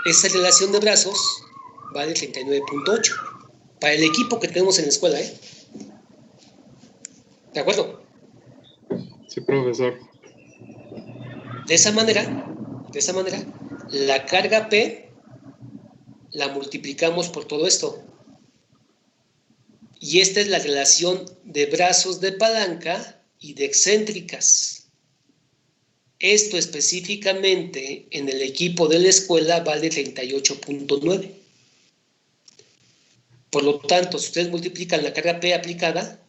Esa relación de brazos vale 39.8 para el equipo que tenemos en la escuela, ¿eh? ¿De acuerdo? Sí, profesor. De esa manera, la carga P la multiplicamos por todo esto. Y esta es la relación de brazos de palanca y de excéntricas. Esto específicamente en el equipo de la escuela vale 38.9. Por lo tanto, si ustedes multiplican la carga P aplicada,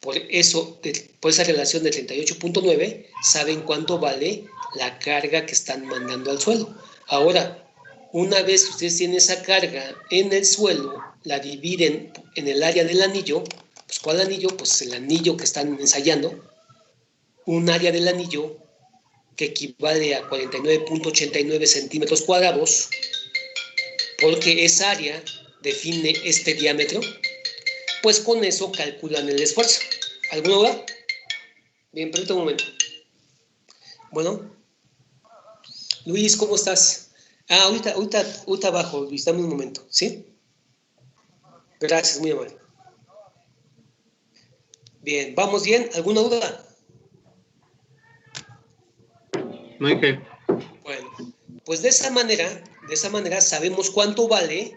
por esa relación de 38.9, saben cuánto vale la carga que están mandando al suelo. Ahora, una vez que ustedes tienen esa carga en el suelo, la dividen en el área del anillo. Pues, ¿cuál anillo? Pues el anillo que están ensayando. Un área del anillo que equivale a 49.89 centímetros cuadrados, porque esa área define este diámetro. Pues con eso calculan el esfuerzo. ¿Alguna duda? Bien, permítame un momento. Bueno, Luis, ¿cómo estás? Ahorita abajo, Luis, dame un momento, ¿sí? Gracias, muy amable. Bien, ¿vamos bien? ¿Alguna duda? No hay que. Bueno, pues de esa manera sabemos cuánto vale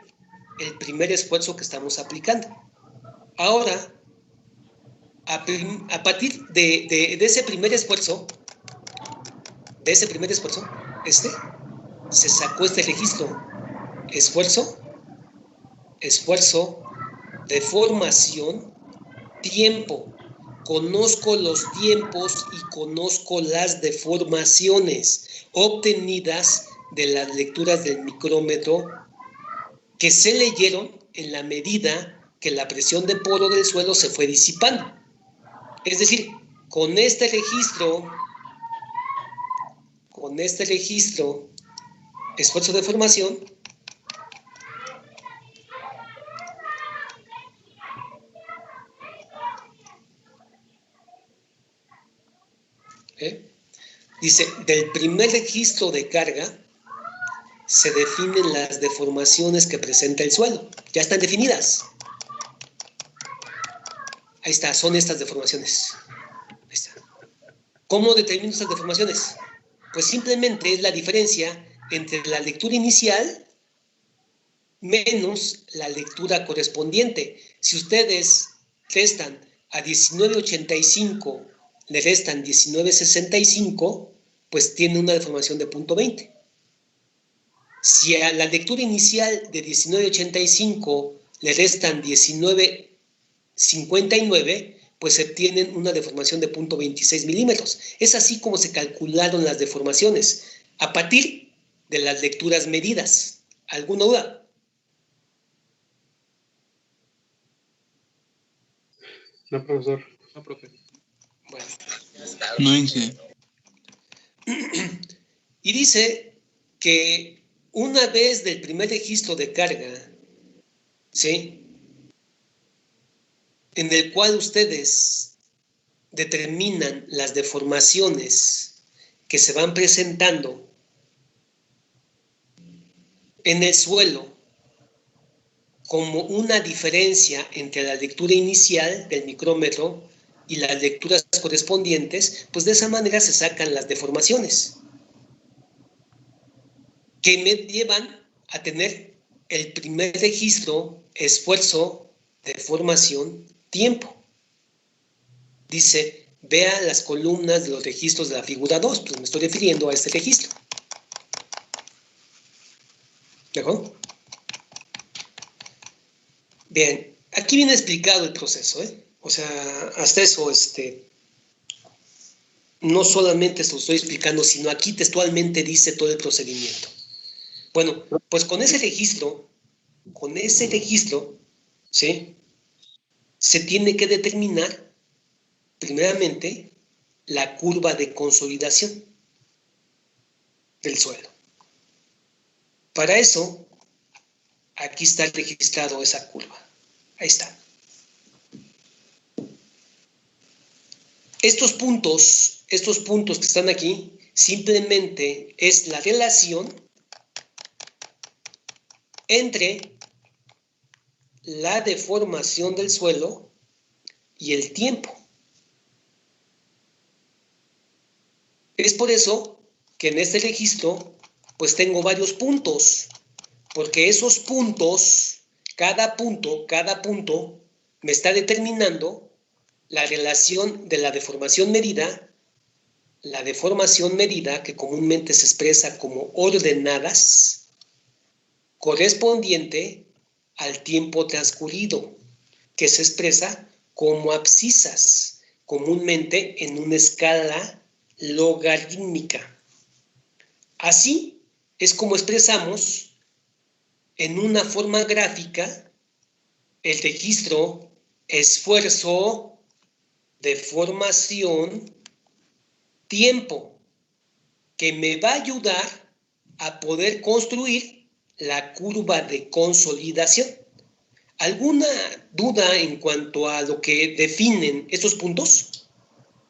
el primer esfuerzo que estamos aplicando. Ahora, a partir de ese primer esfuerzo, se sacó este registro: esfuerzo, deformación, tiempo. Conozco los tiempos y conozco las deformaciones obtenidas de las lecturas del micrómetro que se leyeron en la medida que la presión de poro del suelo se fue disipando. Es decir, con este registro, esfuerzo de formación, dice, del primer registro de carga se definen las deformaciones que presenta el suelo. Ya están definidas. Ahí está, son estas deformaciones. Ahí está. ¿Cómo determino estas deformaciones? Pues simplemente es la diferencia entre la lectura inicial menos la lectura correspondiente. Si ustedes restan a 19.85, le restan 19.65, pues tiene una deformación de 0.20. Si a la lectura inicial de 19.85 le restan 19.59, pues se obtienen una deformación de 0.26 milímetros. Es así como se calcularon las deformaciones, a partir de las lecturas medidas. ¿Alguna duda? No, profesor. No, profe. Bueno. No hice. Y dice que una vez del primer registro de carga, ¿sí?, en el cual ustedes determinan las deformaciones que se van presentando en el suelo como una diferencia entre la lectura inicial del micrómetro y las lecturas correspondientes, pues de esa manera se sacan las deformaciones que me llevan a tener el primer registro esfuerzo, deformación, tiempo. Dice, vea las columnas de los registros de la figura 2, pues me estoy refiriendo a este registro. ¿De acuerdo? Bien, aquí viene explicado el proceso, ¿eh? O sea, hasta eso, no solamente se lo estoy explicando, sino aquí textualmente dice todo el procedimiento. Bueno, pues con ese registro, ¿sí? Se tiene que determinar, primeramente, la curva de consolidación del suelo. Para eso, aquí está registrado esa curva. Ahí está. Estos puntos que están aquí, simplemente es la relación entre la deformación del suelo y el tiempo. Es por eso que en este registro, pues tengo varios puntos, porque esos puntos, cada punto, me está determinando la relación de la deformación medida, que comúnmente se expresa como ordenadas, correspondiente al tiempo transcurrido, que se expresa como abscisas, comúnmente en una escala logarítmica. Así es como expresamos en una forma gráfica el registro esfuerzo, deformación, tiempo, que me va a ayudar a poder construir la curva de consolidación. ¿Alguna duda en cuanto a lo que definen estos puntos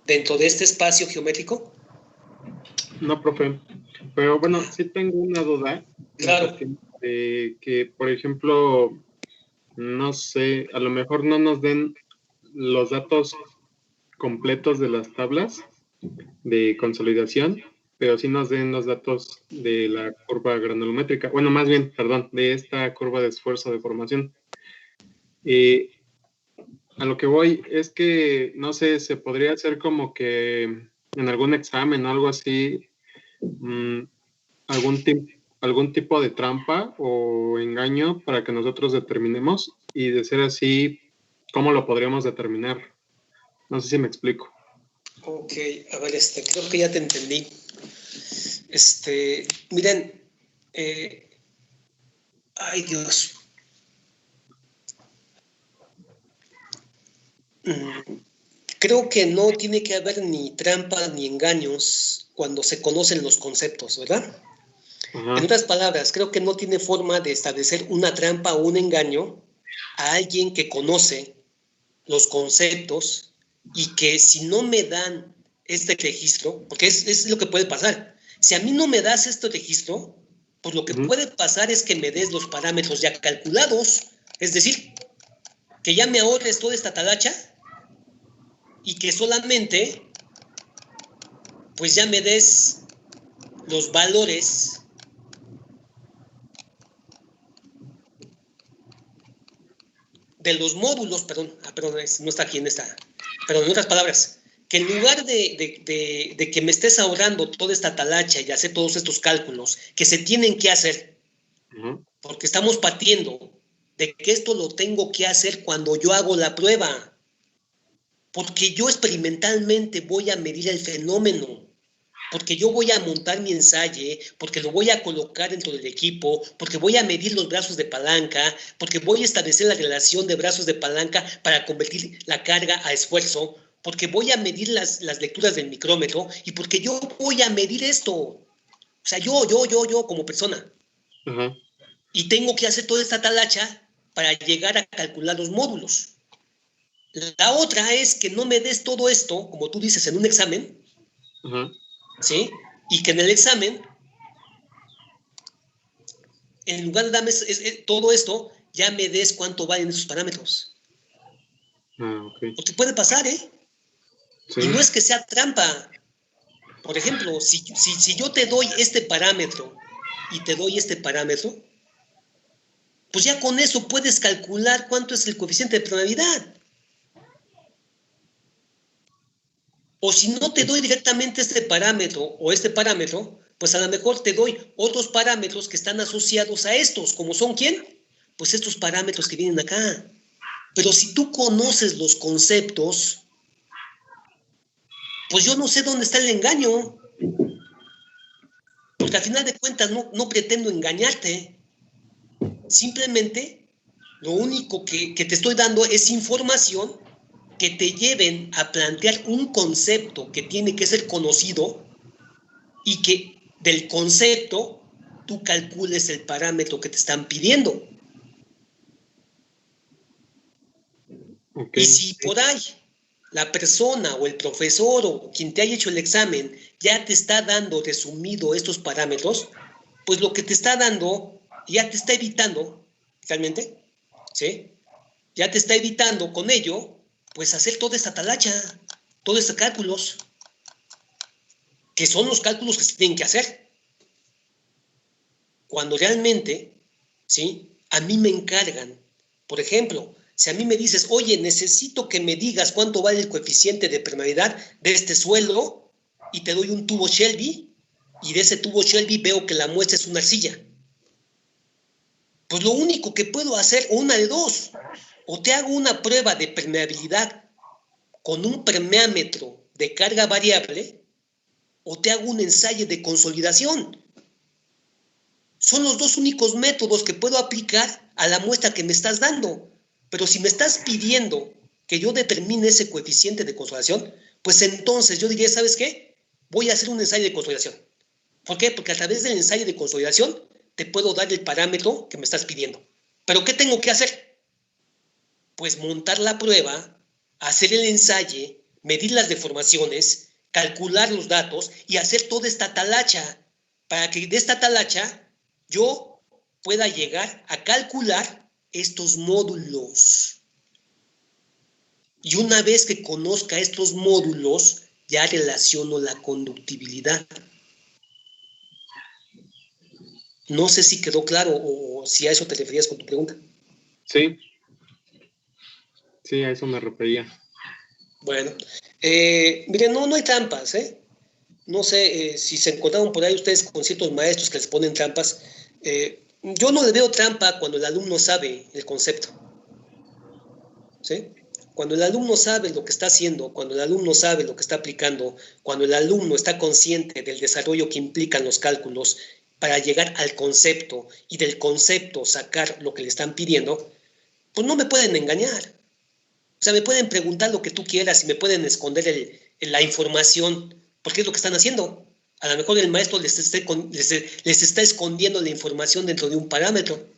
dentro de este espacio geométrico? No, profe. Pero bueno, sí tengo una duda. Claro. En cuestión de que, por ejemplo, no sé, a lo mejor no nos den los datos completos de las tablas de consolidación, pero sí nos den los datos de la curva granulométrica. Bueno, más bien, perdón, de esta curva de esfuerzo de formación. A lo que voy es que, no sé, se podría hacer como que en algún examen o algo así, algún tipo de trampa o engaño para que nosotros determinemos, y de ser así, ¿cómo lo podríamos determinar? No sé si me explico. Ok, a ver, creo que ya te entendí. Miren, ay Dios. Creo que no tiene que haber ni trampas ni engaños cuando se conocen los conceptos, ¿verdad? Ajá. En otras palabras, creo que no tiene forma de establecer una trampa o un engaño a alguien que conoce los conceptos y que si no me dan este registro, porque es lo que puede pasar. Si a mí no me das este registro, pues lo que puede pasar es que me des los parámetros ya calculados, es decir, que ya me ahorres toda esta talacha y que solamente pues ya me des los valores de los módulos, perdón, no está aquí en esta, pero en otras palabras, que en lugar de que me estés ahorrando toda esta talacha y hacer todos estos cálculos que se tienen que hacer, porque estamos partiendo de que esto lo tengo que hacer cuando yo hago la prueba, porque yo experimentalmente voy a medir el fenómeno, porque yo voy a montar mi ensayo, porque lo voy a colocar dentro del equipo, porque voy a medir los brazos de palanca, porque voy a establecer la relación de brazos de palanca para convertir la carga a esfuerzo, porque voy a medir las lecturas del micrómetro y porque yo voy a medir esto. O sea, yo como persona. Ajá. Y tengo que hacer toda esta talacha para llegar a calcular los módulos. La otra es que no me des todo esto, como tú dices, en un examen, ¿sí? Y que en el examen, en lugar de darme todo esto, ya me des cuánto valen esos parámetros. Okay. Porque puede pasar, ¿eh? Sí. Y no es que sea trampa. Por ejemplo, si yo te doy este parámetro y te doy este parámetro, pues ya con eso puedes calcular cuánto es el coeficiente de permeabilidad. O si no te doy directamente este parámetro o este parámetro, pues a lo mejor te doy otros parámetros que están asociados a estos, como son ¿quién? Pues estos parámetros que vienen acá. Pero si tú conoces los conceptos, pues yo no sé dónde está el engaño. Porque al final de cuentas no pretendo engañarte. Simplemente lo único que te estoy dando es información que te lleven a plantear un concepto que tiene que ser conocido y que del concepto tú calcules el parámetro que te están pidiendo. Okay. Y si por ahí la persona o el profesor o quien te haya hecho el examen ya te está dando resumido estos parámetros, pues lo que te está dando ya te está evitando, realmente, ¿sí? Ya te está evitando con ello, pues hacer toda esta talacha, todos estos cálculos, que son los cálculos que se tienen que hacer. Cuando realmente, ¿sí? A mí me encargan, por ejemplo, si a mí me dices, oye, necesito que me digas cuánto vale el coeficiente de permeabilidad de este suelo, y te doy un tubo Shelby, y de ese tubo Shelby veo que la muestra es una arcilla. Pues lo único que puedo hacer, una de dos, o te hago una prueba de permeabilidad con un permeámetro de carga variable, o te hago un ensayo de consolidación. Son los dos únicos métodos que puedo aplicar a la muestra que me estás dando. Pero si me estás pidiendo que yo determine ese coeficiente de consolidación, pues entonces yo diría, ¿sabes qué? Voy a hacer un ensayo de consolidación. ¿Por qué? Porque a través del ensayo de consolidación te puedo dar el parámetro que me estás pidiendo. ¿Pero qué tengo que hacer? Pues montar la prueba, hacer el ensayo, medir las deformaciones, calcular los datos y hacer toda esta talacha para que de esta talacha yo pueda llegar a calcular estos módulos. Y una vez que conozca estos módulos, ya relaciono la conductibilidad. No sé si quedó claro o si a eso te referías con tu pregunta. Sí. Sí, a eso me refería. Bueno, miren, no hay trampas, ¿eh? No sé si se encontraron por ahí ustedes con ciertos maestros que les ponen trampas. Yo no le veo trampa cuando el alumno sabe el concepto. ¿Sí? Cuando el alumno sabe lo que está haciendo, cuando el alumno sabe lo que está aplicando, cuando el alumno está consciente del desarrollo que implican los cálculos para llegar al concepto y del concepto sacar lo que le están pidiendo, pues no me pueden engañar. O sea, me pueden preguntar lo que tú quieras y me pueden esconder la información, porque es lo que están haciendo. A lo mejor el maestro les está escondiendo la información dentro de un parámetro.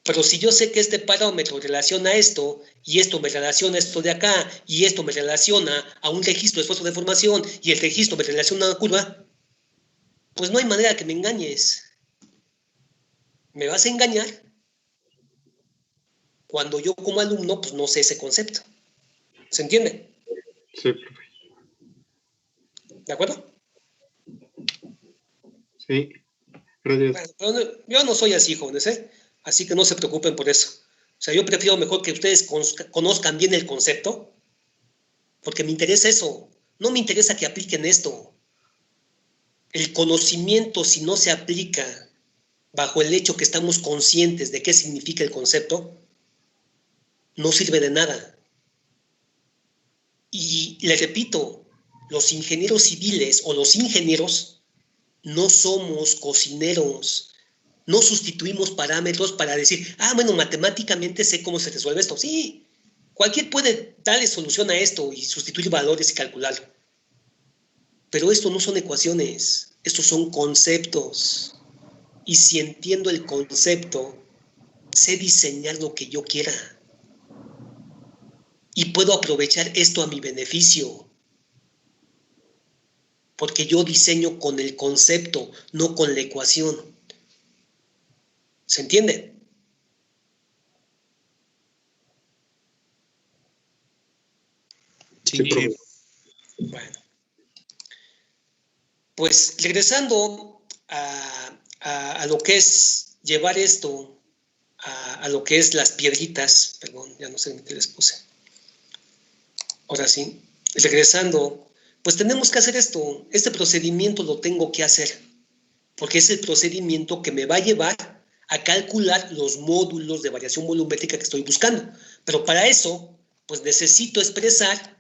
Pero si yo sé que este parámetro relaciona esto, y esto me relaciona esto de acá, y esto me relaciona a un registro de esfuerzo de formación, y el registro me relaciona a una curva, pues no hay manera que me engañes. ¿Me vas a engañar? Cuando yo como alumno, pues no sé ese concepto. ¿Se entiende? Sí, profe. ¿De acuerdo? Sí, gracias. Bueno, pero yo no soy así, jóvenes, ¿eh? Así que no se preocupen por eso. O sea, yo prefiero mejor que ustedes conozcan bien el concepto, porque me interesa eso. No me interesa que apliquen esto. El conocimiento, si no se aplica bajo el hecho que estamos conscientes de qué significa el concepto, no sirve de nada. Y les repito, los ingenieros civiles o los ingenieros no somos cocineros. No sustituimos parámetros para decir, bueno, matemáticamente sé cómo se resuelve esto. Sí, cualquier puede darle solución a esto y sustituir valores y calcularlo. Pero esto no son ecuaciones, estos son conceptos. Y si entiendo el concepto, sé diseñar lo que yo quiera. Y puedo aprovechar esto a mi beneficio. Porque yo diseño con el concepto, no con la ecuación. ¿Se entiende? Sí, profe. Bueno. Pues regresando a lo que es llevar esto a lo que es las piedritas. Perdón, ya no sé en qué les puse. Ahora sí, regresando, pues tenemos que hacer esto. Este procedimiento lo tengo que hacer, porque es el procedimiento que me va a llevar a calcular los módulos de variación volumétrica que estoy buscando. Pero para eso, pues necesito expresar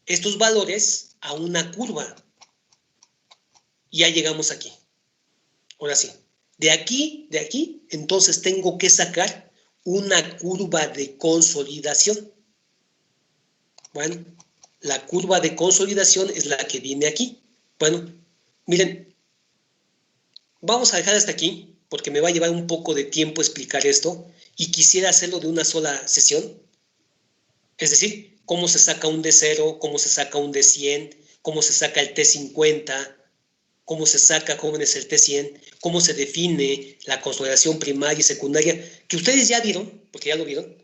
estos valores a una curva. Y ya llegamos aquí. Ahora sí, de aquí, entonces tengo que sacar una curva de consolidación. Bueno, la curva de consolidación es la que viene aquí. Bueno, miren, vamos a dejar hasta aquí, porque me va a llevar un poco de tiempo explicar esto, y quisiera hacerlo de una sola sesión. Es decir, cómo se saca un D0, cómo se saca un D100, cómo se saca el T50, cómo se saca, jóvenes, el T100, cómo se define la consolidación primaria y secundaria, que ustedes ya vieron, porque ya lo vieron,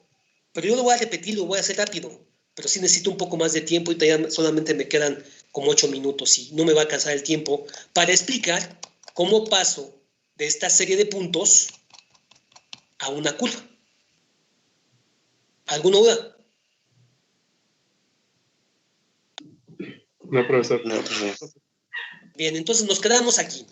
pero yo lo voy a repetir, lo voy a hacer rápido, pero sí necesito un poco más de tiempo y ya solamente me quedan como 8 minutos y no me va a alcanzar el tiempo para explicar cómo paso de esta serie de puntos a una curva. ¿Alguna duda? No, profesor. No, profesor. Bien, entonces nos quedamos aquí.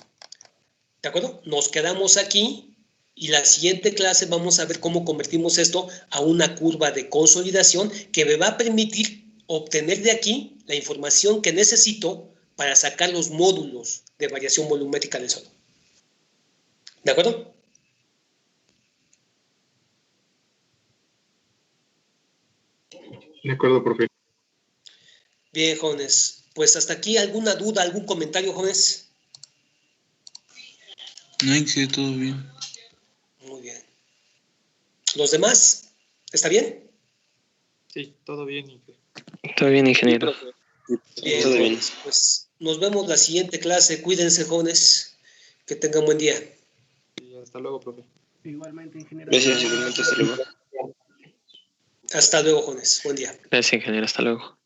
¿De acuerdo? Nos quedamos aquí y la siguiente clase vamos a ver cómo convertimos esto a una curva de consolidación que me va a permitir obtener de aquí la información que necesito para sacar los módulos de variación volumétrica del suelo. ¿De acuerdo? De acuerdo, profe. Bien, jóvenes. Pues hasta aquí, ¿alguna duda, algún comentario, jóvenes? No, sí, todo bien. Muy bien. ¿Los demás? ¿Está bien? Sí, todo bien, ingeniero. Todo bien, ingeniero. Bien, Todo bien. jóvenes. Pues nos vemos la siguiente clase. Cuídense, jóvenes. Que tengan buen día. Y hasta luego, profe. Igualmente, ingeniero. Gracias, igualmente, hasta luego. Hasta luego, jóvenes. Buen día. Gracias, ingeniero, hasta luego.